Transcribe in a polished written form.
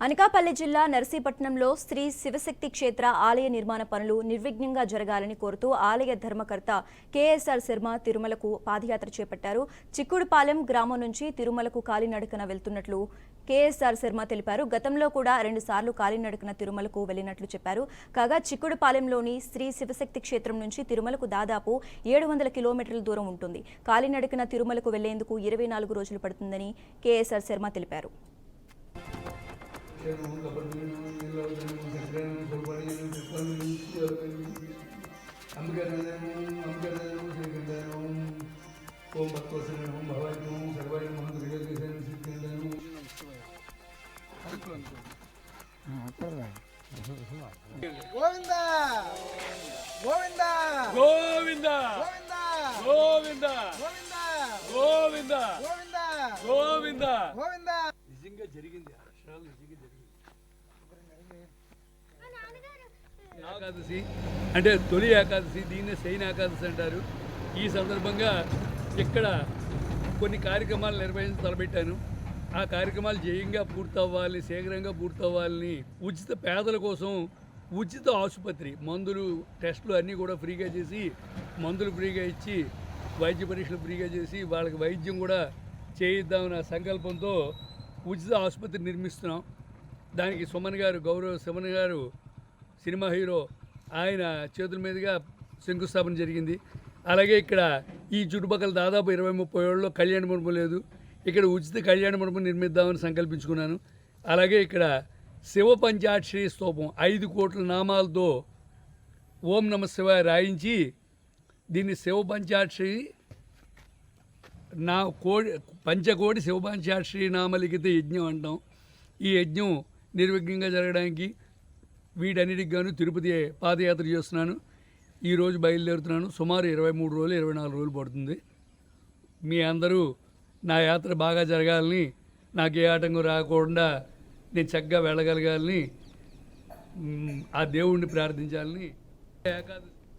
అనకాపల్లి జిల్లా నర్సీపట్నంలో శ్రీ శివశక్తి క్షేత్ర ఆలయ నిర్మాణ పనులు నిర్విఘ్నంగా జరగాలని కోరుతూ ఆలయ ధర్మకర్త కేఎస్ఆర్ శర్మ తిరుమలకు పాదయాత్ర చేపట్టారు. చిక్కుడుపాలెం గ్రామం నుంచి తిరుమలకు కాలినడకన వెళ్తున్నట్లు కేఎస్ఆర్ శర్మ తెలిపారు. గతంలో కూడా 2 సార్లు కాలినడకన తిరుమలకు వెళ్లినట్లు చెప్పారు. కాగా చిక్కుడుపాలెంలోని శ్రీ శివశక్తి క్షేత్రం నుంచి తిరుమలకు దాదాపు 700 కిలోమీటర్ల దూరం ఉంటుంది. కాలినడకన తిరుమలకు వెళ్లేందుకు 24 రోజులు పడుతుందని కేఎస్ఆర్ శర్మ తెలిపారు. గోవిందా గోవిందా గోవిందా గోవిందా గోవిందా గోవిందా గోవిందా గోవిందా గోవిందా గోవిందా. నిజంగా జరిగింది. అక్షరాలు నిజంగా జరిగింది. ఏకాదశి అంటే తొలి ఏకాదశి, దీన్నే శయన ఏకాదశి అంటారు. ఈ సందర్భంగా ఇక్కడ కొన్ని కార్యక్రమాలు నిర్వహించి తలపెట్టాను. ఆ కార్యక్రమాలు జయంగా పూర్తవ్వాలి, శీఘ్రంగా పూర్తవ్వాలని ఉచిత పేదల కోసం ఉచిత ఆసుపత్రి, మందులు, టెస్టులు అన్నీ కూడా ఫ్రీగా చేసి, మందులు ఫ్రీగా ఇచ్చి, వైద్య పరీక్షలు ఫ్రీగా చేసి, వాళ్ళకి వైద్యం కూడా చేయిద్దామన్న సంకల్పంతో ఉచిత ఆసుపత్రి నిర్మిస్తున్నాం. దానికి సుమన్ గారు, గౌరవ సుమన్ గారు సినిమా హీరో, ఆయన చేతుల మీదుగా శంకుస్థాపన జరిగింది. అలాగే ఇక్కడ ఈ చుట్టుపక్కల దాదాపు 20-30 ఏళ్ళలో కళ్యాణ మండపం లేదు. ఇక్కడ ఉచిత కళ్యాణ మండపం నిర్మిద్దామని సంకల్పించుకున్నాను. అలాగే ఇక్కడ శివ పంచాక్షరి స్తూపం 5 కోట్ల నామాలతో ఓం నమ శివాయ రాయించి, దీన్ని శివ పంచాక్షరి పంచకోటి శివ పంచాక్షరి నామలిఖిత యజ్ఞం అంటాం. ఈ యజ్ఞం నిర్విఘ్నంగా జరగడానికి వీటన్నిటికి గాను తిరుపతి పాదయాత్ర చేస్తున్నాను. ఈరోజు బయలుదేరుతున్నాను. సుమారు 23 రోజులు 24 రోజులు పడుతుంది. మీ అందరూ నా యాత్ర బాగా జరగాలని, నాకు ఏ ఆటంకం రాకుండా నేను చక్కగా వెళ్ళగలగాలని, ఆ దేవుణ్ణి ప్రార్థించాలని. ఏకాదశి